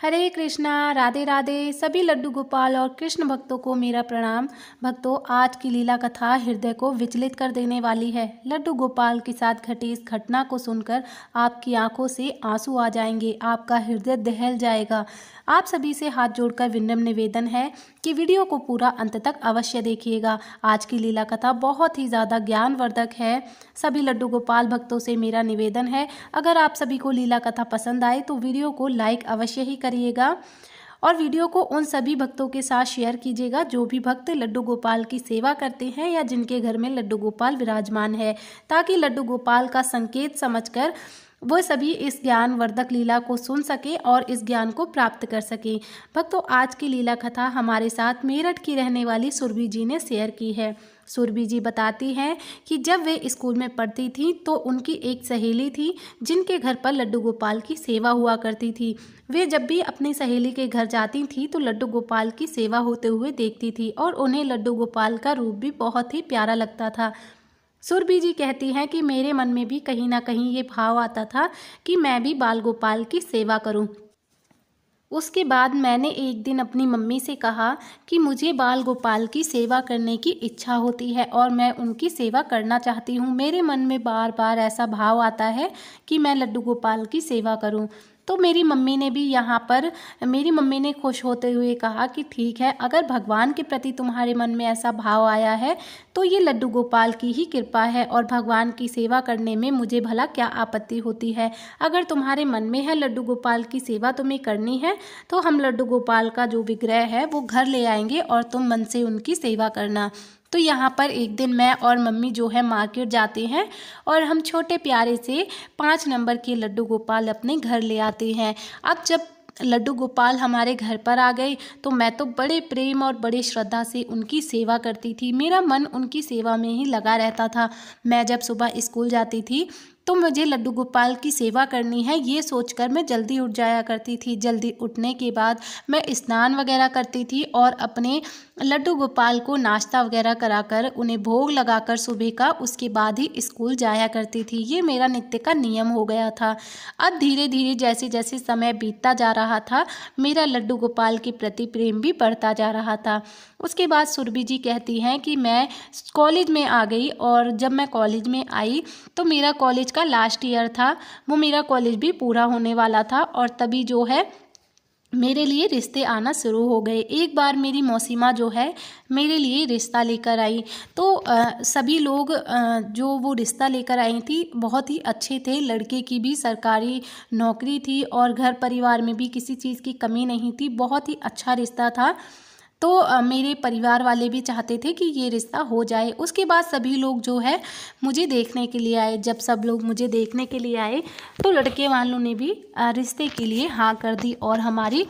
हरे कृष्णा, राधे राधे। सभी लड्डू गोपाल और कृष्ण भक्तों को मेरा प्रणाम। भक्तों, आज की लीला कथा हृदय को विचलित कर देने वाली है। लड्डू गोपाल के साथ घटी इस घटना को सुनकर आपकी आंखों से आंसू आ जाएंगे, आपका हृदय दहल जाएगा। आप सभी से हाथ जोड़कर विनम्र निवेदन है कि वीडियो को पूरा अंत तक अवश्य देखिएगा। आज की लीला कथा बहुत ही ज़्यादा ज्ञानवर्धक है। सभी लड्डू गोपाल भक्तों से मेरा निवेदन है, अगर आप सभी को लीला कथा पसंद आए तो वीडियो को लाइक अवश्य ही करिएगा और वीडियो को उन सभी भक्तों के साथ शेयर कीजिएगा जो भी भक्त लड्डू गोपाल की सेवा करते हैं या जिनके घर में लड्डू गोपाल विराजमान है, ताकि लड्डू गोपाल का संकेत समझकर वो सभी इस ज्ञानवर्धक लीला को सुन सके और इस ज्ञान को प्राप्त कर सके। भक्तों, आज की लीला कथा हमारे साथ मेरठ की रहने वाली सुरभि जी ने शेयर की है। सुरभि जी बताती हैं कि जब वे स्कूल में पढ़ती थी तो उनकी एक सहेली थी जिनके घर पर लड्डू गोपाल की सेवा हुआ करती थी। वे जब भी अपनी सहेली के घर जाती थी तो लड्डू गोपाल की सेवा होते हुए देखती थी और उन्हें लड्डू गोपाल का रूप भी बहुत ही प्यारा लगता था। सुरभि जी कहती हैं कि मेरे मन में भी कहीं ना कहीं ये भाव आता था कि मैं भी बाल गोपाल की सेवा करूं। उसके बाद मैंने एक दिन अपनी मम्मी से कहा कि मुझे बाल गोपाल की सेवा करने की इच्छा होती है और मैं उनकी सेवा करना चाहती हूँ। मेरे मन में बार बार ऐसा भाव आता है कि मैं लड्डू गोपाल की सेवा करूँ। तो मेरी मम्मी ने खुश होते हुए कहा कि ठीक है, अगर भगवान के प्रति तुम्हारे मन में ऐसा भाव आया है तो ये लड्डू गोपाल की ही कृपा है और भगवान की सेवा करने में मुझे भला क्या आपत्ति होती है। अगर तुम्हारे मन में है लड्डू गोपाल की सेवा तुम्हें करनी है तो हम लड्डू गोपाल का जो विग्रह है वो घर ले आएंगे और तुम मन से उनकी सेवा करना। तो यहाँ पर एक दिन मैं और मम्मी जो है मार्केट जाते हैं और हम छोटे प्यारे से 5 नंबर के लड्डू गोपाल अपने घर ले आते हैं। अब जब लड्डू गोपाल हमारे घर पर आ गए तो मैं तो बड़े प्रेम और बड़े श्रद्धा से उनकी सेवा करती थी। मेरा मन उनकी सेवा में ही लगा रहता था। मैं जब सुबह स्कूल जाती थी तो मुझे लड्डू गोपाल की सेवा करनी है, ये सोचकर मैं जल्दी उठ जाया करती थी। जल्दी उठने के बाद मैं स्नान वगैरह करती थी और अपने लड्डू गोपाल को नाश्ता वगैरह कराकर उन्हें भोग लगाकर सुबह का उसके बाद ही स्कूल जाया करती थी। ये मेरा नित्य का नियम हो गया था। अब धीरे धीरे जैसे जैसे समय बीतता जा रहा था मेरा लड्डू गोपाल के प्रति प्रेम भी बढ़ता जा रहा था। उसके बाद सुरभि जी कहती हैं कि मैं कॉलेज में आ गई और जब मैं कॉलेज में आई तो मेरा कॉलेज का लास्ट ईयर था, वो मेरा कॉलेज भी पूरा होने वाला था और तभी जो है मेरे लिए रिश्ते आना शुरू हो गए। एक बार मेरी मौसीमा जो है मेरे लिए रिश्ता लेकर आई तो सभी लोग जो वो रिश्ता लेकर आई थी बहुत ही अच्छे थे। लड़के की भी सरकारी नौकरी थी और घर परिवार में भी किसी चीज़ की कमी नहीं थी। बहुत ही अच्छा रिश्ता था। तो मेरे परिवार वाले भी चाहते थे कि ये रिश्ता हो जाए। उसके बाद सभी लोग जो है मुझे देखने के लिए आए। जब सब लोग मुझे देखने के लिए आए तो लड़के वालों ने भी रिश्ते के लिए हाँ कर दी और हमारी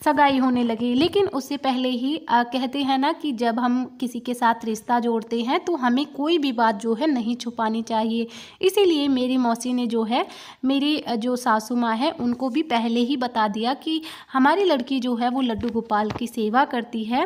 सगाई होने लगी। लेकिन उससे पहले ही कहते हैं ना कि जब हम किसी के साथ रिश्ता जोड़ते हैं तो हमें कोई भी बात जो है नहीं छुपानी चाहिए। इसीलिए मेरी मौसी ने जो है मेरी जो सासू माँ है उनको भी पहले ही बता दिया कि हमारी लड़की जो है वो लड्डू गोपाल की सेवा करती है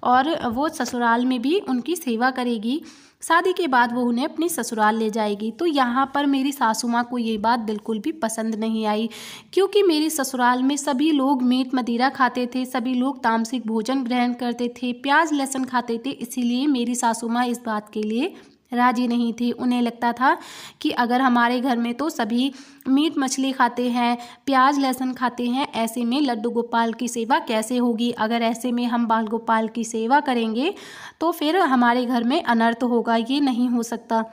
और वो ससुराल में भी उनकी सेवा करेगी। शादी के बाद वो उन्हें अपनी ससुराल ले जाएगी। तो यहाँ पर मेरी सासू माँ को ये बात बिल्कुल भी पसंद नहीं आई, क्योंकि मेरे ससुराल में सभी लोग मीट मदिरा खाते थे, सभी लोग तामसिक भोजन ग्रहण करते थे, प्याज लहसुन खाते थे। इसीलिए मेरी सासू माँ इस बात के लिए राजी नहीं थी। उन्हें लगता था कि अगर हमारे घर में तो सभी मीट मछली खाते हैं, प्याज लहसुन खाते हैं, ऐसे में लड्डू गोपाल की सेवा कैसे होगी। अगर ऐसे में हम बाल गोपाल की सेवा करेंगे तो फिर हमारे घर में अनर्थ होगा, ये नहीं हो सकता।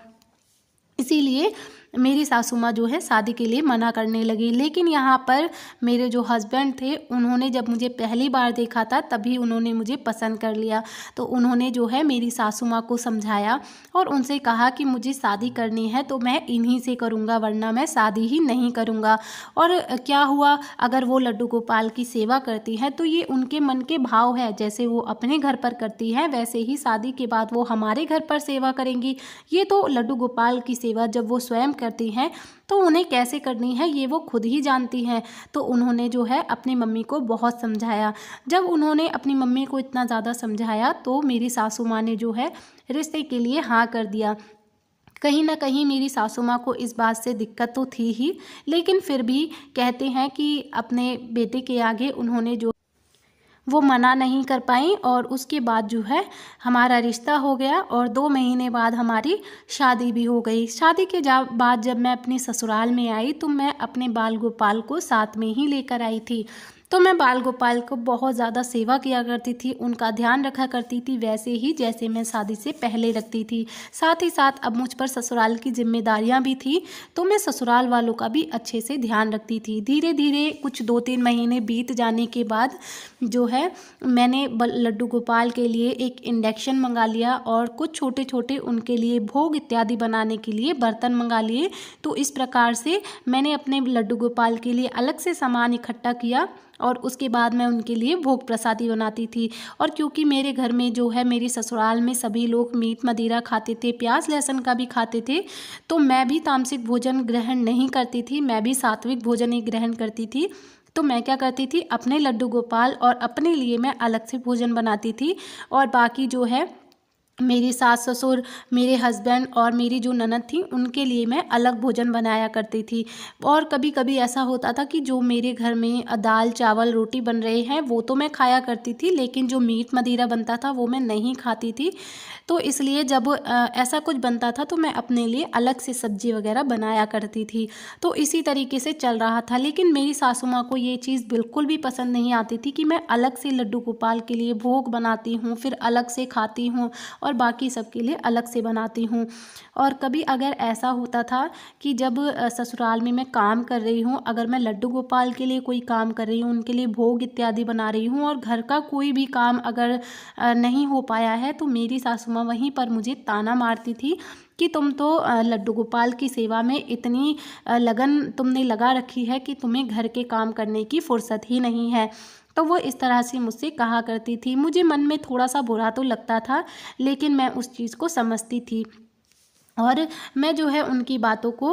इसीलिए मेरी सासू माँ जो है शादी के लिए मना करने लगी। लेकिन यहाँ पर मेरे जो हस्बैंड थे उन्होंने जब मुझे पहली बार देखा था तभी उन्होंने मुझे पसंद कर लिया। तो उन्होंने जो है मेरी सासू माँ को समझाया और उनसे कहा कि मुझे शादी करनी है तो मैं इन्हीं से करूँगा, वरना मैं शादी ही नहीं करूँगा। और क्या हुआ, अगर वो लड्डू गोपाल की सेवा करती हैं तो ये उनके मन के भाव है। जैसे वो अपने घर पर करती हैं वैसे ही शादी के बाद वो हमारे घर पर सेवा करेंगी। ये तो लड्डू गोपाल की सेवा जब वो स्वयं करती हैं तो उन्हें कैसे करनी है ये वो खुद ही जानती हैं। तो उन्होंने जो है अपनी मम्मी को बहुत समझाया। जब उन्होंने अपनी मम्मी को इतना ज़्यादा समझाया तो मेरी सासू माँ ने जो है रिश्ते के लिए हाँ कर दिया। कहीं न कहीं मेरी सासू माँ को इस बात से दिक्कत तो थी ही, लेकिन फिर भी कहते हैं कि अपने बेटे के आगे उन्होंने जो वो मना नहीं कर पाईं और उसके बाद जो है हमारा रिश्ता हो गया और 2 महीने बाद हमारी शादी भी हो गई। शादी के बाद जब मैं अपने ससुराल में आई तो मैं अपने बाल गोपाल को साथ में ही लेकर आई थी। तो मैं बाल गोपाल को बहुत ज़्यादा सेवा किया करती थी, उनका ध्यान रखा करती थी, वैसे ही जैसे मैं शादी से पहले रखती थी। साथ ही साथ अब मुझ पर ससुराल की ज़िम्मेदारियाँ भी थी, तो मैं ससुराल वालों का भी अच्छे से ध्यान रखती थी। धीरे धीरे कुछ 2-3 महीने बीत जाने के बाद जो है मैंने लड्डू गोपाल के लिए एक इंडक्शन मंगा लिया और कुछ छोटे छोटे उनके लिए भोग इत्यादि बनाने के लिए बर्तन मंगा लिए। तो इस प्रकार से मैंने अपने लड्डू गोपाल के लिए अलग से सामान इकट्ठा किया और उसके बाद मैं उनके लिए भोग प्रसादी बनाती थी। और क्योंकि मेरे घर में जो है मेरे ससुराल में सभी लोग मीट मदिरा खाते थे, प्याज लहसुन का भी खाते थे, तो मैं भी तामसिक भोजन ग्रहण नहीं करती थी, मैं भी सात्विक भोजन ही ग्रहण करती थी। तो मैं क्या करती थी, अपने लड्डू गोपाल और अपने लिए मैं अलग से भोजन बनाती थी और बाकी जो है मेरी सास ससुर, मेरे हस्बैंड और मेरी जो ननद थी उनके लिए मैं अलग भोजन बनाया करती थी। और कभी कभी ऐसा होता था कि जो मेरे घर में दाल चावल रोटी बन रहे हैं वो तो मैं खाया करती थी, लेकिन जो मीट मदिरा बनता था वो मैं नहीं खाती थी। तो इसलिए जब ऐसा कुछ बनता था तो मैं अपने लिए अलग से सब्जी वगैरह बनाया करती थी। तो इसी तरीके से चल रहा था, लेकिन मेरी सासू माँ को ये चीज़ बिल्कुल भी पसंद नहीं आती थी कि मैं अलग से लड्डू गोपाल के लिए भोग बनाती हूँ, फिर अलग से खाती हूँ और बाकी सबके लिए अलग से बनाती हूँ। और कभी अगर ऐसा होता था कि जब ससुराल में मैं काम कर रही हूँ, अगर मैं लड्डू गोपाल के लिए कोई काम कर रही हूँ, उनके लिए भोग इत्यादि बना रही हूँ और घर का कोई भी काम अगर नहीं हो पाया है, तो मेरी सासू माँ वहीं पर मुझे ताना मारती थी कि तुम तो लड्डू गोपाल की सेवा में इतनी लगन तुमने लगा रखी है कि तुम्हें घर के काम करने की फुर्सत ही नहीं है। तो वो इस तरह से मुझसे कहा करती थी। मुझे मन में थोड़ा सा बुरा तो लगता था, लेकिन मैं उस चीज़ को समझती थी और मैं जो है उनकी बातों को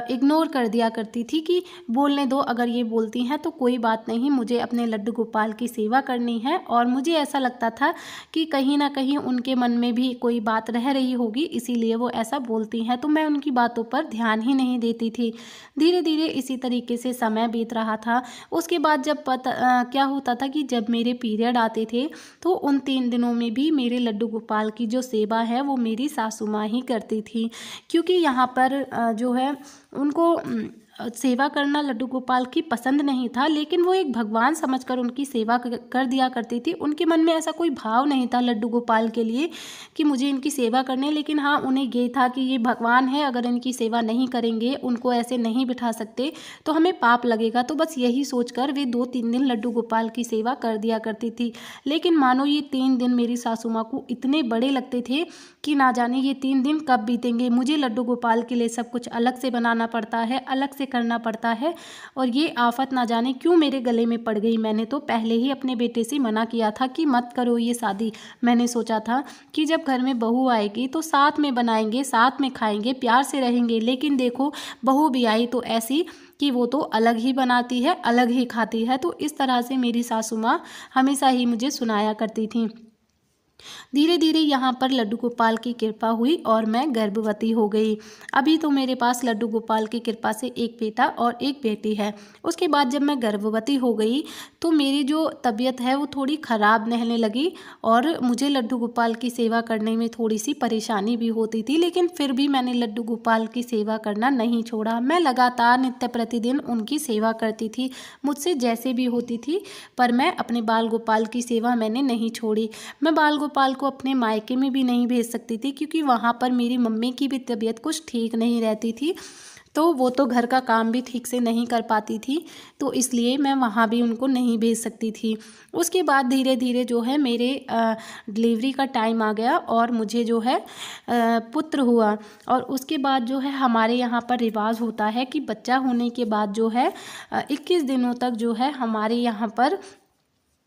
इग्नोर कर दिया करती थी कि बोलने दो, अगर ये बोलती हैं तो कोई बात नहीं, मुझे अपने लड्डू गोपाल की सेवा करनी है। और मुझे ऐसा लगता था कि कहीं ना कहीं उनके मन में भी कोई बात रह रही होगी, इसीलिए वो ऐसा बोलती हैं, तो मैं उनकी बातों पर ध्यान ही नहीं देती थी। धीरे धीरे इसी तरीके से समय बीत रहा था। उसके बाद जब क्या होता था कि जब मेरे पीरियड आते थे तो उन 3 दिनों में भी मेरे लड्डू गोपाल की जो सेवा है वो मेरी सासू माँ ही करती थी, क्योंकि यहाँ पर जो है उनको सेवा करना लड्डू गोपाल की पसंद नहीं था, लेकिन वो एक भगवान समझकर उनकी सेवा कर दिया करती थी। उनके मन में ऐसा कोई भाव नहीं था लड्डू गोपाल के लिए कि मुझे इनकी सेवा करनी, लेकिन हाँ उन्हें ये था कि ये भगवान है, अगर इनकी सेवा नहीं करेंगे, उनको ऐसे नहीं बिठा सकते तो हमें पाप लगेगा। तो बस यही सोचकर वे 2-3 दिन लड्डू गोपाल की सेवा कर दिया करती थी। लेकिन मानो ये 3 दिन मेरी सासू माँ को इतने बड़े लगते थे कि ना जाने ये 3 दिन कब बीतेंगे। मुझे लड्डू गोपाल के लिए सब कुछ अलग से बनाना पड़ता है, अलग से करना पड़ता है, और ये आफत ना जाने क्यों मेरे गले में पड़ गई। मैंने तो पहले ही अपने बेटे से मना किया था कि मत करो ये शादी। मैंने सोचा था कि जब घर में बहू आएगी तो साथ में बनाएंगे, साथ में खाएंगे, प्यार से रहेंगे, लेकिन देखो बहू भी आई तो ऐसी कि वो तो अलग ही बनाती है, अलग ही खाती है। तो इस तरह से मेरी सासू माँ हमेशा ही मुझे सुनाया करती थी। धीरे धीरे यहाँ पर लड्डू गोपाल की कृपा हुई और मैं गर्भवती हो गई। अभी तो मेरे पास लड्डू गोपाल की कृपा से एक बेटा और एक बेटी है। उसके बाद जब मैं गर्भवती हो गई तो मेरी जो तबीयत है वो थोड़ी ख़राब रहने लगी और मुझे लड्डू गोपाल की सेवा करने में थोड़ी सी परेशानी भी होती थी, लेकिन फिर भी मैंने लड्डू गोपाल की सेवा करना नहीं छोड़ा। मैं लगातार नित्य प्रतिदिन उनकी सेवा करती थी, मुझसे जैसे भी होती थी, पर मैं अपने बाल गोपाल की सेवा मैंने नहीं छोड़ी। मैं बाल गोपाल को अपने मायके में भी नहीं भेज सकती थी, क्योंकि वहाँ पर मेरी मम्मी की भी तबीयत कुछ ठीक नहीं रहती थी, तो वो तो घर का काम भी ठीक से नहीं कर पाती थी, तो इसलिए मैं वहाँ भी उनको नहीं भेज सकती थी। उसके बाद धीरे धीरे जो है मेरे डिलीवरी का टाइम आ गया और मुझे जो है पुत्र हुआ। और उसके बाद जो है हमारे यहाँ पर रिवाज होता है कि बच्चा होने के बाद जो है 21 दिनों तक जो है हमारे यहाँ पर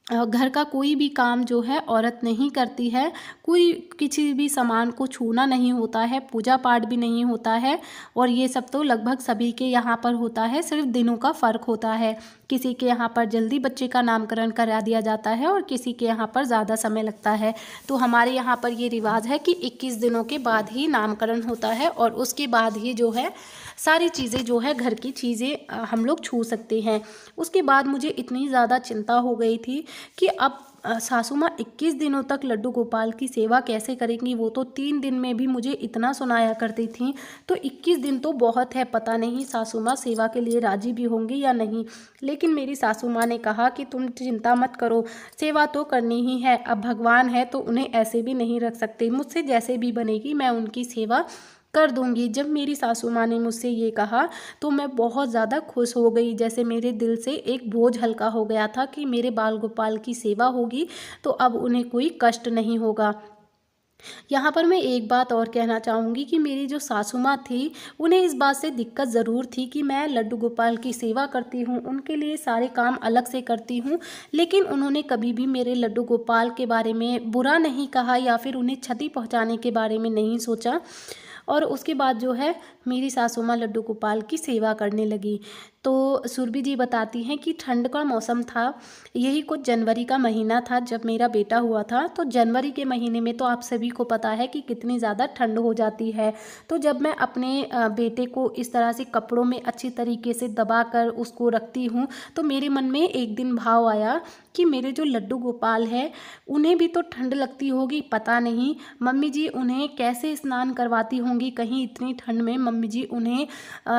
घर का कोई भी काम जो है औरत नहीं करती है। कोई किसी भी सामान को छूना नहीं होता है, पूजा पाठ भी नहीं होता है, और ये सब तो लगभग सभी के यहाँ पर होता है, सिर्फ दिनों का फ़र्क होता है। किसी के यहाँ पर जल्दी बच्चे का नामकरण करा दिया जाता है और किसी के यहाँ पर ज़्यादा समय लगता है। तो हमारे यहाँ पर ये रिवाज है कि 21 दिनों के बाद ही नामकरण होता है, और उसके बाद ही जो है सारी चीज़ें जो है घर की चीज़ें हम लोग छू सकते हैं। उसके बाद मुझे इतनी ज़्यादा चिंता हो गई थी कि अब सासू माँ 21 दिनों तक लड्डू गोपाल की सेवा कैसे करेंगी। वो तो 3 दिन में भी मुझे इतना सुनाया करती थी, तो 21 दिन तो बहुत है। पता नहीं सासू माँ सेवा के लिए राजी भी होंगी या नहीं। लेकिन मेरी सासू माँ ने कहा कि तुम चिंता मत करो, सेवा तो करनी ही है। अब भगवान है तो उन्हें ऐसे भी नहीं रख सकते, मुझसे जैसे भी बनेगी मैं उनकी सेवा कर दूंगी। जब मेरी सासू माँ ने मुझसे ये कहा तो मैं बहुत ज़्यादा खुश हो गई, जैसे मेरे दिल से एक बोझ हल्का हो गया था कि मेरे बाल गोपाल की सेवा होगी तो अब उन्हें कोई कष्ट नहीं होगा। यहाँ पर मैं एक बात और कहना चाहूँगी कि मेरी जो सासू माँ थी, उन्हें इस बात से दिक्कत ज़रूर थी कि मैं लड्डू गोपाल की सेवा करती हूँ, उनके लिए सारे काम अलग से करती हूँ, लेकिन उन्होंने कभी भी मेरे लड्डू गोपाल के बारे में बुरा नहीं कहा या फिर उन्हें क्षति पहुँचाने के बारे में नहीं सोचा। और उसके बाद जो है मेरी सासू माँ लड्डू गोपाल की सेवा करने लगी। तो सुरभि जी बताती हैं कि ठंड का मौसम था, यही कुछ जनवरी का महीना था जब मेरा बेटा हुआ था। तो जनवरी के महीने में तो आप सभी को पता है कि कितनी ज़्यादा ठंड हो जाती है। तो जब मैं अपने बेटे को इस तरह से कपड़ों में अच्छी तरीके से दबा कर उसको रखती हूँ, तो मेरे मन में एक दिन भाव आया कि मेरे जो लड्डू गोपाल है उन्हें भी तो ठंड लगती होगी, पता नहीं मम्मी जी उन्हें कैसे स्नान करवाती होंगी। कहीं इतनी ठंड में मम्मी जी उन्हें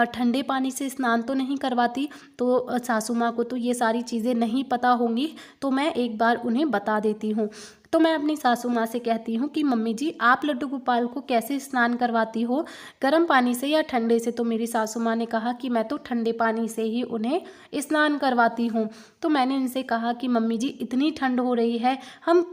ठंडे पानी से स्नान तो नहीं करवाती। तो सासू माँ को तो ये सारी चीज़ें नहीं पता होंगी, तो मैं एक बार उन्हें बता देती हूँ। तो मैं अपनी सासू माँ से कहती हूँ कि मम्मी जी आप लड्डू गोपाल को कैसे स्नान करवाती हो, गर्म पानी से या ठंडे से। तो मेरी सासू माँ ने कहा कि मैं तो ठंडे पानी से ही उन्हें स्नान करवाती हूँ। तो मैंने उनसे कहा कि मम्मी जी इतनी ठंड हो रही है, हम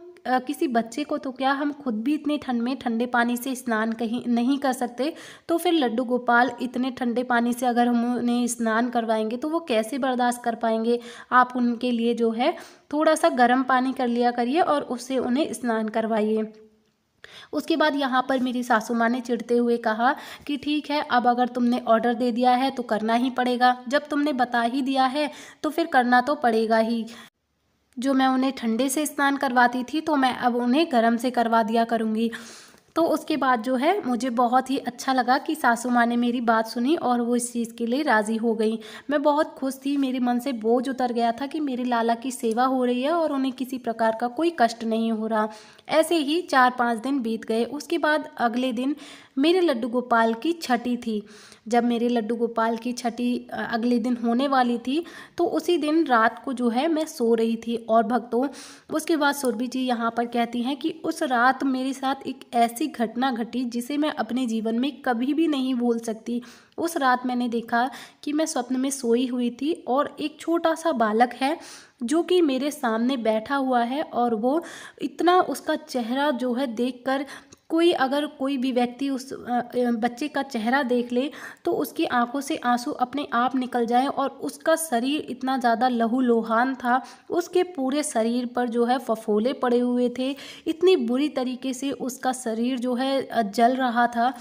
किसी बच्चे को तो क्या, हम खुद भी इतनी ठंड में ठंडे पानी से स्नान कहीं नहीं कर सकते, तो फिर लड्डू गोपाल इतने ठंडे पानी से अगर हम उन्हें स्नान करवाएंगे तो वो कैसे बर्दाश्त कर पाएंगे। आप उनके लिए जो है थोड़ा सा गर्म पानी कर लिया करिए और उससे उन्हें स्नान करवाइए। उसके बाद यहाँ पर मेरी सासू माँ ने चिढ़ते हुए कहा कि ठीक है, अब अगर तुमने ऑर्डर दे दिया है तो करना ही पड़ेगा, जब तुमने बता ही दिया है तो फिर करना तो पड़ेगा ही। जो मैं उन्हें ठंडे से स्नान करवाती थी तो मैं अब उन्हें गर्म से करवा दिया करूँगी। तो उसके बाद जो है मुझे बहुत ही अच्छा लगा कि सासू माँ ने मेरी बात सुनी और वो इस चीज़ के लिए राज़ी हो गई। मैं बहुत खुश थी, मेरे मन से बोझ उतर गया था कि मेरे लाला की सेवा हो रही है और उन्हें किसी प्रकार का कोई कष्ट नहीं हो रहा। ऐसे ही 4-5 दिन बीत गए। उसके बाद अगले दिन मेरे लड्डू गोपाल की छठी थी। जब मेरे लड्डू गोपाल की छठी अगले दिन होने वाली थी, तो उसी दिन रात को जो है मैं सो रही थी। और भक्तों, उसके बाद सुरभि जी यहाँ पर कहती हैं कि उस रात मेरे साथ एक ऐसी घटना घटी जिसे मैं अपने जीवन में कभी भी नहीं भूल सकती। उस रात मैंने देखा कि मैं स्वप्न में सोई हुई थी और एक छोटा सा बालक है जो कि मेरे सामने बैठा हुआ है, और वो इतना, उसका चेहरा जो है देखकर अगर कोई भी व्यक्ति उस बच्चे का चेहरा देख ले तो उसकी आंखों से आंसू अपने आप निकल जाए। और उसका शरीर इतना ज़्यादा लहूलुहान था, उसके पूरे शरीर पर जो है फफोले पड़े हुए थे, इतनी बुरी तरीके से उसका शरीर जो है जल रहा था।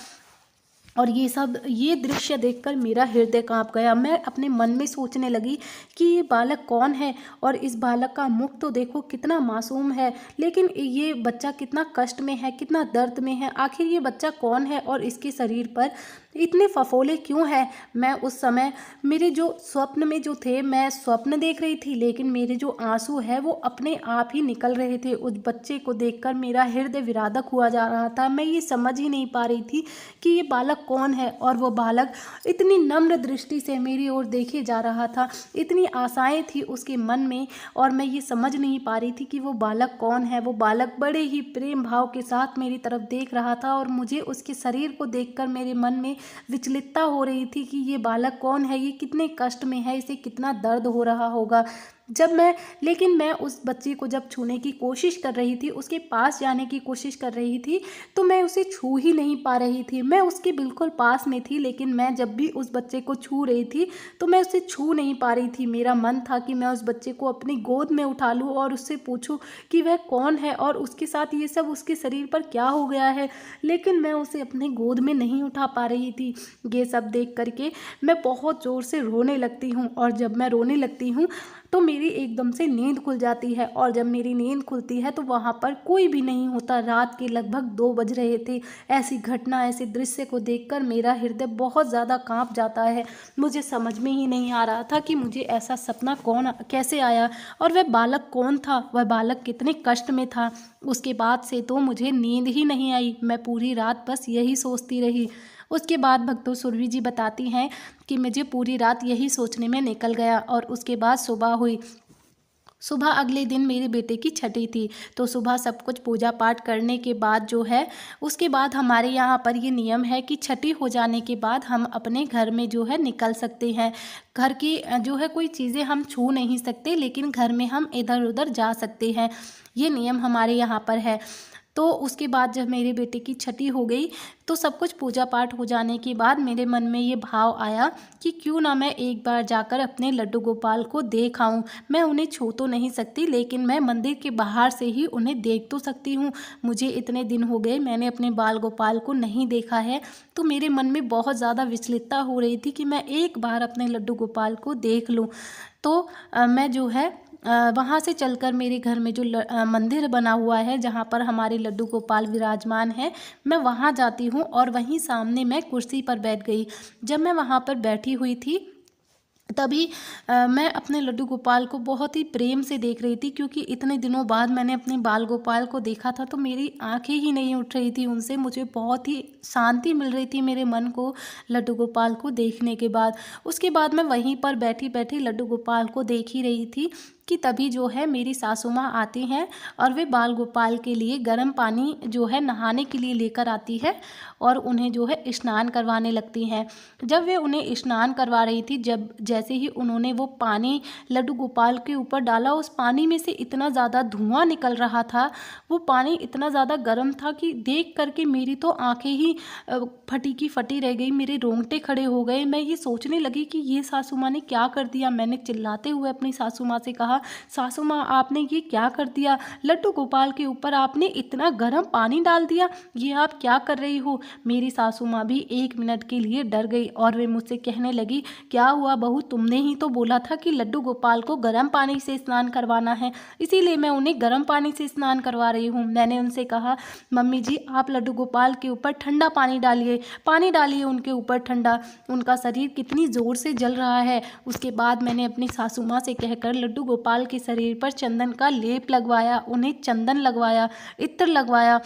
और ये दृश्य देखकर मेरा हृदय कांप गया। मैं अपने मन में सोचने लगी कि ये बालक कौन है, और इस बालक का मुख तो देखो कितना मासूम है, लेकिन ये बच्चा कितना कष्ट में है, कितना दर्द में है। आखिर ये बच्चा कौन है और इसके शरीर पर इतने फफोले क्यों हैं। मैं उस समय मेरे जो स्वप्न में जो थे, मैं स्वप्न देख रही थी, लेकिन मेरे जो आंसू है वो अपने आप ही निकल रहे थे। उस बच्चे को देखकर मेरा हृदय विदारक हुआ जा रहा था। मैं ये समझ ही नहीं पा रही थी कि ये बालक कौन है, और वो बालक इतनी नम्र दृष्टि से मेरी ओर देखे जा रहा था, इतनी आशाएं थी उसके मन में, और मैं ये समझ नहीं पा रही थी कि वो बालक कौन है। वो बालक बड़े ही प्रेम भाव के साथ मेरी तरफ देख रहा था, और मुझे उसके शरीर को देखकर मेरे मन में विचलितता हो रही थी कि ये बालक कौन है, ये कितने कष्ट में है, इसे कितना दर्द हो रहा होगा। लेकिन मैं उस बच्चे को जब छूने की कोशिश कर रही थी, उसके पास जाने की कोशिश कर रही थी, तो मैं उसे छू ही नहीं पा रही थी। मैं उसके बिल्कुल पास में थी, लेकिन मैं जब भी उस बच्चे को छू रही थी तो मैं उसे छू नहीं पा रही थी। मेरा मन था कि मैं उस बच्चे को अपनी गोद में उठा लूँ और उससे पूछूं कि वह कौन है और उसके साथ ये सब उसके शरीर पर क्या हो गया है, लेकिन मैं उसे अपनी गोद में नहीं उठा पा रही थी। ये सब देख करके मैं बहुत ज़ोर से रोने लगती हूँ, और जब मैं रोने लगती हूँ तो मेरी एकदम से नींद खुल जाती है, और जब मेरी नींद खुलती है तो वहाँ पर कोई भी नहीं होता। रात के लगभग 2 बज रहे थे। ऐसी घटना, ऐसे दृश्य को देखकर मेरा हृदय बहुत ज़्यादा कांप जाता है। मुझे समझ में ही नहीं आ रहा था कि मुझे ऐसा सपना कैसे आया, और वह बालक कौन था, वह बालक कितने कष्ट में था। उसके बाद से तो मुझे नींद ही नहीं आई। मैं पूरी रात बस यही सोचती रही। उसके बाद भक्तों सुरभि जी बताती हैं कि मुझे पूरी रात यही सोचने में निकल गया, और उसके बाद सुबह हुई। सुबह अगले दिन मेरे बेटे की छठी थी, तो सुबह सब कुछ पूजा पाठ करने के बाद जो है, उसके बाद हमारे यहाँ पर ये नियम है कि छठी हो जाने के बाद हम अपने घर में जो है निकल सकते हैं। घर की जो है कोई चीज़ें हम छू नहीं सकते, लेकिन घर में हम इधर उधर जा सकते हैं। ये नियम हमारे यहाँ पर है। तो उसके बाद जब मेरे बेटे की छठी हो गई, तो सब कुछ पूजा पाठ हो जाने के बाद मेरे मन में ये भाव आया कि क्यों ना मैं एक बार जाकर अपने लड्डू गोपाल को देख आऊँ। मैं उन्हें छू तो नहीं सकती, लेकिन मैं मंदिर के बाहर से ही उन्हें देख तो सकती हूँ। मुझे इतने दिन हो गए मैंने अपने बाल गोपाल को नहीं देखा है, तो मेरे मन में बहुत ज़्यादा विचलितता हो रही थी कि मैं एक बार अपने लड्डू गोपाल को देख लूँ। तो मैं जो है वहाँ से चलकर मेरे घर में जो मंदिर बना हुआ है, जहाँ पर हमारे लड्डू गोपाल विराजमान है, मैं वहाँ जाती हूँ, और वहीं सामने मैं कुर्सी पर बैठ गई। जब मैं वहाँ पर बैठी हुई थी, तभी मैं अपने लड्डू गोपाल को बहुत ही प्रेम से देख रही थी, क्योंकि इतने दिनों बाद मैंने अपने बाल गोपाल को देखा था, तो मेरी आंखें ही नहीं उठ रही थी उनसे। मुझे बहुत ही शांति मिल रही थी मेरे मन को लड्डू गोपाल को देखने के बाद। उसके बाद मैं वहीं पर बैठी बैठी लड्डू गोपाल को देख ही रही थी कि तभी जो है मेरी सासू माँ आती हैं, और वे बाल गोपाल के लिए गर्म पानी जो है नहाने के लिए लेकर आती है, और उन्हें जो है स्नान करवाने लगती हैं। जब वे उन्हें स्नान करवा रही थी, जैसे ही उन्होंने वो पानी लड्डू गोपाल के ऊपर डाला, उस पानी में से इतना ज़्यादा धुआं निकल रहा था, वो पानी इतना ज़्यादा गर्म था कि देख करके मेरी तो आंखें ही फटी की फटी रह गई, मेरे रोंगटे खड़े हो गए। मैं ये सोचने लगी कि ये सासू माँ ने क्या कर दिया। मैंने चिल्लाते हुए अपनी सासू माँ से कहा, सासू माँ आपने ये क्या कर दिया, लड्डू गोपाल के ऊपर आपने इतना गर्म पानी डाल दिया, ये आप क्या कर रही हो। मेरी सासू माँ भी 1 मिनट के लिए डर गई, और वे मुझसे कहने लगी, क्या हुआ बहू, तुमने ही तो बोला था कि लड्डू गोपाल को गर्म पानी से स्नान करवाना है, इसीलिए मैं उन्हें गर्म पानी से स्नान करवा रही हूँ। मैंने उनसे कहा, मम्मी जी आप लड्डू गोपाल के ऊपर ठंडा पानी डालिए उनके ऊपर ठंडा, उनका शरीर कितनी ज़ोर से जल रहा है। उसके बाद मैंने अपनी सासू माँ से कहकर लड्डू गोपाल के शरीर पर चंदन का लेप लगवाया, उन्हें चंदन लगवाया, इत्र लगवाया।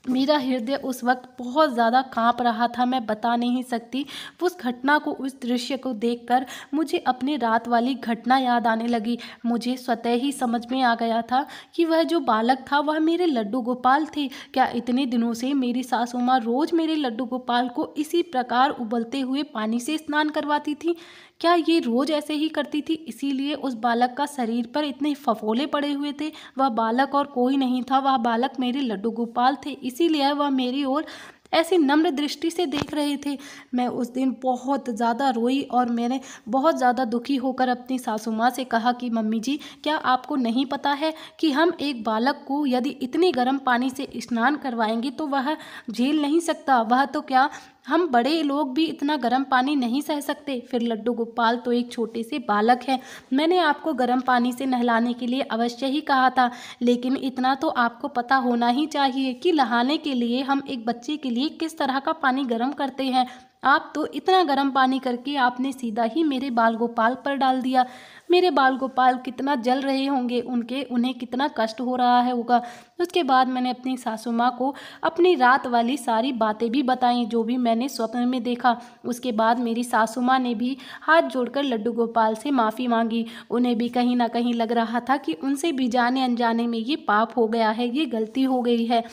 मेरा हृदय उस वक्त बहुत ज़्यादा कांप रहा था, मैं बता नहीं सकती। उस घटना को, उस दृश्य को देखकर मुझे अपनी रात वाली घटना याद आने लगी। मुझे स्वतः ही समझ में आ गया था कि वह जो बालक था वह मेरे लड्डू गोपाल थे। क्या इतने दिनों से मेरी सासू माँ रोज़ मेरे लड्डू गोपाल को इसी प्रकार उबलते हुए पानी से स्नान करवाती थी? क्या ये रोज़ ऐसे ही करती थी, इसीलिए उस बालक का शरीर पर इतने फफोले पड़े हुए थे? वह बालक और कोई नहीं था, वह बालक मेरे लड्डू गोपाल थे, इसीलिए वह मेरी ओर ऐसी नम्र दृष्टि से देख रहे थे। मैं उस दिन बहुत ज़्यादा रोई, और मैंने बहुत ज़्यादा दुखी होकर अपनी सासू माँ से कहा कि मम्मी जी, क्या आपको नहीं पता है कि हम एक बालक को यदि इतनी गर्म पानी से स्नान करवाएंगे तो वह झेल नहीं सकता, वह तो क्या हम बड़े लोग भी इतना गर्म पानी नहीं सह सकते। फिर लड्डू गोपाल तो एक छोटे से बालक है। मैंने आपको गर्म पानी से नहलाने के लिए अवश्य ही कहा था, लेकिन इतना तो आपको पता होना ही चाहिए कि नहाने के लिए हम एक बच्चे के लिए किस तरह का पानी गर्म करते हैं। आप तो इतना गर्म पानी करके आपने सीधा ही मेरे बाल गोपाल पर डाल दिया। मेरे बाल गोपाल कितना जल रहे होंगे, उन्हें कितना कष्ट हो रहा है होगा। उसके बाद मैंने अपनी सासू माँ को अपनी रात वाली सारी बातें भी बताईं, जो भी मैंने स्वप्न में देखा। उसके बाद मेरी सासू माँ ने भी हाथ जोड़कर लड्डू गोपाल से माफ़ी मांगी। उन्हें भी कहीं ना कहीं लग रहा था कि उनसे भी जाने अनजाने में ये पाप हो गया है, ये गलती हो गई है।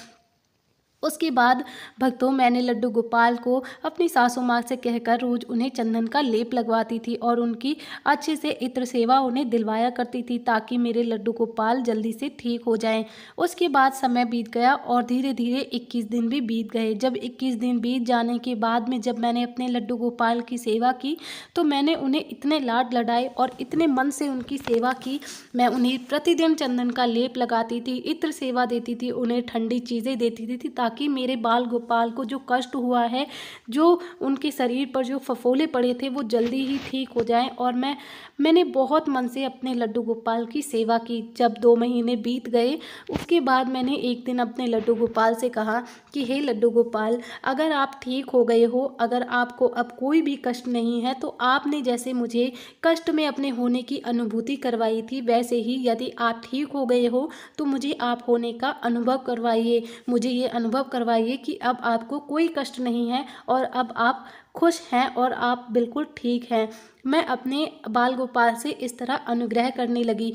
उसके बाद भक्तों मैंने लड्डू गोपाल को अपनी सासू माँ से कहकर रोज़ उन्हें चंदन का लेप लगवाती थी और उनकी अच्छे से इत्र सेवा उन्हें दिलवाया करती थी ताकि मेरे लड्डू गोपाल जल्दी से ठीक हो जाएं। उसके बाद समय बीत गया और धीरे धीरे 21 दिन भी बीत गए। जब 21 दिन बीत जाने के बाद में जब मैंने अपने लड्डू गोपाल की सेवा की तो मैंने उन्हें इतने लाड लडाए और इतने मन से उनकी सेवा की। मैं उन्हें प्रतिदिन चंदन का लेप लगाती थी, इत्र सेवा देती थी, उन्हें ठंडी चीज़ें देती थी ताकि मेरे बाल गोपाल को जो कष्ट हुआ है, जो उनके शरीर पर जो फफोले पड़े थे, वो जल्दी ही ठीक हो जाएं। और मैंने बहुत मन से अपने लड्डू गोपाल की सेवा की। जब 2 महीने बीत गए उसके बाद मैंने एक दिन अपने लड्डू गोपाल से कहा कि हे लड्डू गोपाल, अगर आप ठीक हो गए हो, अगर आपको अब कोई भी कष्ट नहीं है, तो आपने जैसे मुझे कष्ट में अपने होने की अनुभूति करवाई थी, वैसे ही यदि आप ठीक हो गए हो तो मुझे आप होने का अनुभव करवाइए। मुझे ये अनुभव करवाइए कि अब आपको कोई कष्ट नहीं है और अब आप खुश हैं और आप बिल्कुल ठीक हैं। मैं अपने बाल गोपाल से इस तरह अनुग्रह करने लगी।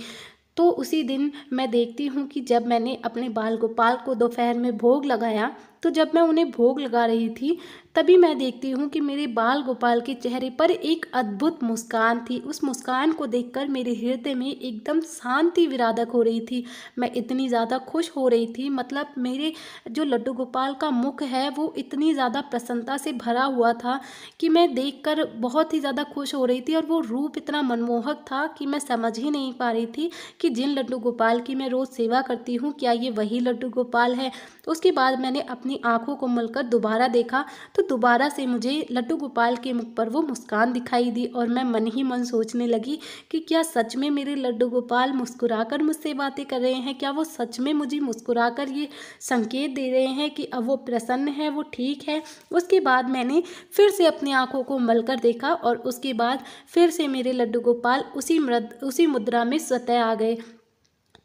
तो उसी दिन मैं देखती हूँ कि जब मैंने अपने बाल गोपाल को दोपहर में भोग लगाया, तो जब मैं उन्हें भोग लगा रही थी तभी मैं देखती हूँ कि मेरे बाल गोपाल के चेहरे पर एक अद्भुत मुस्कान थी। उस मुस्कान को देखकर मेरे हृदय में एकदम शांति विराजक हो रही थी। मैं इतनी ज़्यादा खुश हो रही थी, मतलब मेरे जो लड्डू गोपाल का मुख है वो इतनी ज़्यादा प्रसन्नता से भरा हुआ था कि मैं देखकर बहुत ही ज़्यादा खुश हो रही थी। और वो रूप इतना मनमोहक था कि मैं समझ ही नहीं पा रही थी कि जिन लड्डू गोपाल की मैं रोज़ सेवा करती हूँ क्या ये वही लड्डू गोपाल है। उसके बाद मैंने अपनी आंखों को मलकर दोबारा देखा तो दोबारा से मुझे लड्डू गोपाल के मुख पर वो मुस्कान दिखाई दी और मैं मन ही मन सोचने लगी कि क्या सच में मेरे लड्डू गोपाल मुस्कुराकर मुझसे बातें कर रहे हैं, क्या वो सच में मुझे मुस्कुराकर ये संकेत दे रहे हैं कि अब वो प्रसन्न है, वो ठीक है। उसके बाद मैंने फिर से अपनी आंखों को मलकर देखा और उसके बाद फिर से मेरे लड्डू गोपाल उसी मुद्रा में स्वतः आ गए।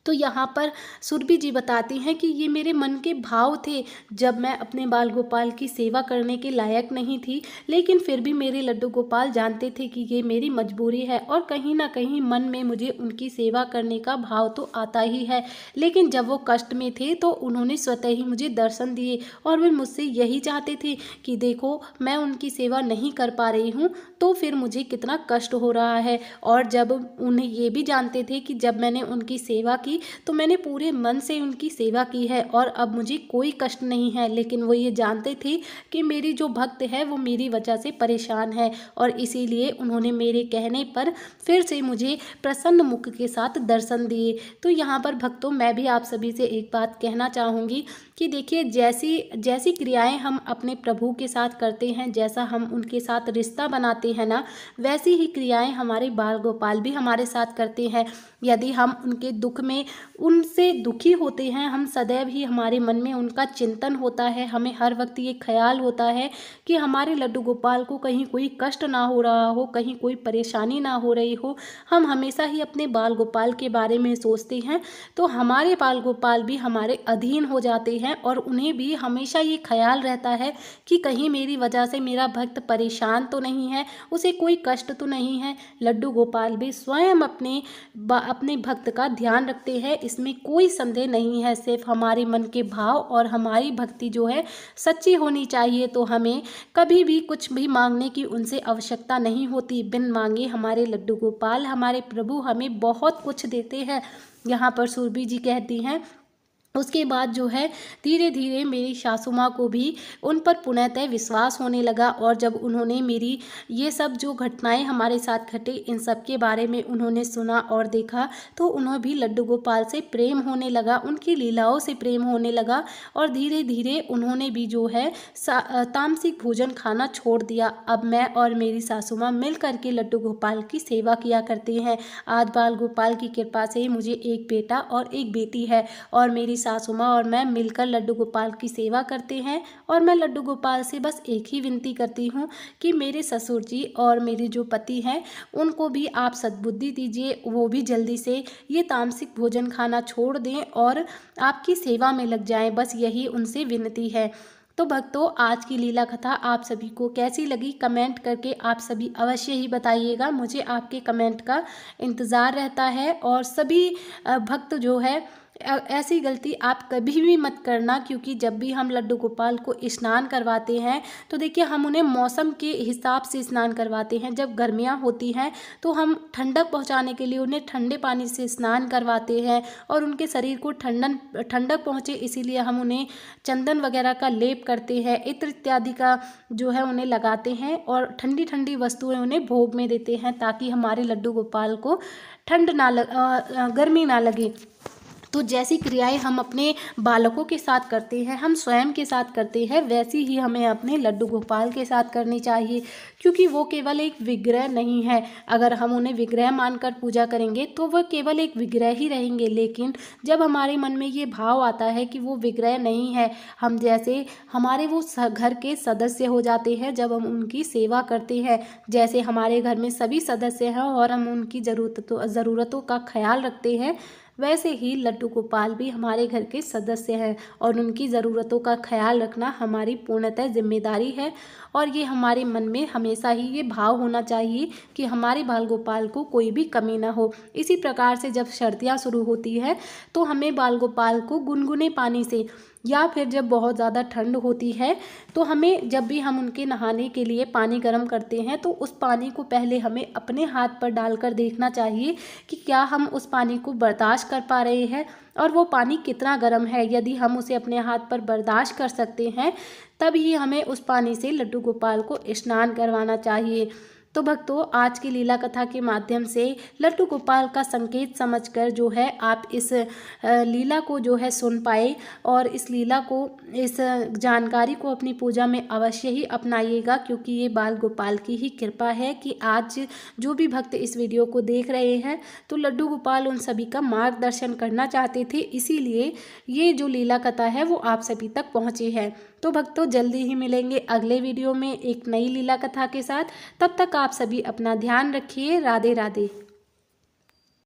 तो यहाँ पर सुरभि जी बताती हैं कि ये मेरे मन के भाव थे जब मैं अपने बाल गोपाल की सेवा करने के लायक नहीं थी, लेकिन फिर भी मेरे लड्डू गोपाल जानते थे कि ये मेरी मजबूरी है और कहीं ना कहीं मन में मुझे उनकी सेवा करने का भाव तो आता ही है। लेकिन जब वो कष्ट में थे तो उन्होंने स्वतः ही मुझे दर्शन दिए और वे मुझसे यही चाहते थे कि देखो मैं उनकी सेवा नहीं कर पा रही हूँ तो फिर मुझे कितना कष्ट हो रहा है। और जब उन्हें ये भी जानते थे कि जब मैंने उनकी सेवा की तो मैंने पूरे मन से उनकी सेवा की है और अब मुझे कोई कष्ट नहीं है, लेकिन वो ये जानते थे कि मेरी जो भक्त है वो मेरी वजह से परेशान है और इसीलिए उन्होंने मेरे कहने पर फिर से मुझे प्रसन्न मुख के साथ दर्शन दिए। तो यहाँ पर भक्तों मैं भी आप सभी से एक बात कहना चाहूँगी कि देखिए जैसी जैसी क्रियाएं हम अपने प्रभु के साथ करते हैं, जैसा हम उनके साथ रिश्ता बनाते हैं ना, वैसी ही क्रियाएं हमारे बाल गोपाल भी हमारे साथ करते हैं। यदि हम उनके दुख में उनसे दुखी होते हैं, हम सदैव ही हमारे मन में उनका चिंतन होता है, हमें हर वक्त ये ख्याल होता है कि हमारे लड्डू गोपाल को कहीं कोई कष्ट ना हो रहा हो, कहीं कोई परेशानी ना हो रही हो, हम हमेशा ही अपने बाल गोपाल के बारे में सोचते हैं, तो हमारे बाल गोपाल भी हमारे अधीन हो जाते हैं और उन्हें भी हमेशा ये ख्याल रहता है कि कहीं मेरी वजह से मेरा भक्त परेशान तो नहीं है, उसे कोई कष्ट तो नहीं है। लड्डू गोपाल भी स्वयं अपने भक्त का ध्यान रखते हैं, इसमें कोई संदेह नहीं है। सिर्फ हमारे मन के भाव और हमारी भक्ति जो है सच्ची होनी चाहिए, तो हमें कभी भी कुछ भी मांगने की उनसे आवश्यकता नहीं होती। बिन मांगे हमारे लड्डू गोपाल हमारे प्रभु हमें बहुत कुछ देते हैं। यहाँ पर सुरभि जी कहती हैं उसके बाद जो है धीरे धीरे मेरी सासू माँ को भी उन पर पुनःतः विश्वास होने लगा और जब उन्होंने मेरी ये सब जो घटनाएं हमारे साथ घटे इन सब के बारे में उन्होंने सुना और देखा तो उन्हें भी लड्डू गोपाल से प्रेम होने लगा, उनकी लीलाओं से प्रेम होने लगा और धीरे धीरे उन्होंने भी जो है तामसिक भोजन खाना छोड़ दिया। अब मैं और मेरी सासू माँ मिल करके लड्डू गोपाल की सेवा किया करते हैं। आज बाल गोपाल की कृपा से मुझे एक बेटा और एक बेटी है और मेरी सासू माँ और मैं मिलकर लड्डू गोपाल की सेवा करते हैं। और मैं लड्डू गोपाल से बस एक ही विनती करती हूँ कि मेरे ससुर जी और मेरे जो पति हैं उनको भी आप सद्बुद्धि दीजिए, वो भी जल्दी से ये तामसिक भोजन खाना छोड़ दें और आपकी सेवा में लग जाएं, बस यही उनसे विनती है। तो भक्तों आज की लीला कथा आप सभी को कैसी लगी कमेंट करके आप सभी अवश्य ही बताइएगा, मुझे आपके कमेंट का इंतज़ार रहता है। और सभी भक्त जो है ऐसी गलती आप कभी भी मत करना, क्योंकि जब भी हम लड्डू गोपाल को स्नान करवाते हैं तो देखिए हम उन्हें मौसम के हिसाब से स्नान करवाते हैं। जब गर्मियाँ होती हैं तो हम ठंडक पहुंचाने के लिए उन्हें ठंडे पानी से स्नान करवाते हैं और उनके शरीर को ठंडक पहुंचे, इसीलिए हम उन्हें चंदन वगैरह का लेप करते हैं, इत्र इत्यादि का जो है उन्हें लगाते हैं और ठंडी ठंडी वस्तुएं उन्हें भोग में देते हैं, ताकि हमारे लड्डू गोपाल को गर्मी ना लगे। तो जैसी क्रियाएं हम अपने बालकों के साथ करते हैं, हम स्वयं के साथ करते हैं, वैसी ही हमें अपने लड्डू गोपाल के साथ करनी चाहिए, क्योंकि वो केवल एक विग्रह नहीं है। अगर हम उन्हें विग्रह मानकर पूजा करेंगे तो वह केवल एक विग्रह ही रहेंगे, लेकिन जब हमारे मन में ये भाव आता है कि वो विग्रह नहीं है, हम जैसे हमारे वो घर के सदस्य हो जाते हैं जब हम उनकी सेवा करते हैं। जैसे हमारे घर में सभी सदस्य हैं और हम उनकी ज़रूरतों का ख्याल रखते हैं, वैसे ही लड्डू गोपाल भी हमारे घर के सदस्य हैं और उनकी ज़रूरतों का ख्याल रखना हमारी पूर्णतः जिम्मेदारी है। और ये हमारे मन में हमेशा ही ये भाव होना चाहिए कि हमारे बाल गोपाल को कोई भी कमी ना हो। इसी प्रकार से जब सर्दियाँ शुरू होती है तो हमें बाल गोपाल को गुनगुने पानी से, या फिर जब बहुत ज़्यादा ठंड होती है तो हमें, जब भी हम उनके नहाने के लिए पानी गर्म करते हैं तो उस पानी को पहले हमें अपने हाथ पर डालकर देखना चाहिए कि क्या हम उस पानी को बर्दाश्त कर पा रहे हैं और वो पानी कितना गर्म है। यदि हम उसे अपने हाथ पर बर्दाश्त कर सकते हैं तब ही हमें उस पानी से लड्डू गोपाल को स्नान करवाना चाहिए। तो भक्तों, आज की लीला कथा के माध्यम से लड्डू गोपाल का संकेत समझकर जो है आप इस लीला को जो है सुन पाए और इस लीला को, इस जानकारी को अपनी पूजा में अवश्य ही अपनाइएगा, क्योंकि ये बाल गोपाल की ही कृपा है कि आज जो भी भक्त इस वीडियो को देख रहे हैं तो लड्डू गोपाल उन सभी का मार्गदर्शन करना चाहते थे, इसीलिए ये जो लीला कथा है वो आप सभी तक पहुँची है। तो भक्तों, जल्दी ही मिलेंगे अगले वीडियो में एक नई लीला कथा के साथ। तब तक आप सभी अपना ध्यान रखिए। राधे राधे।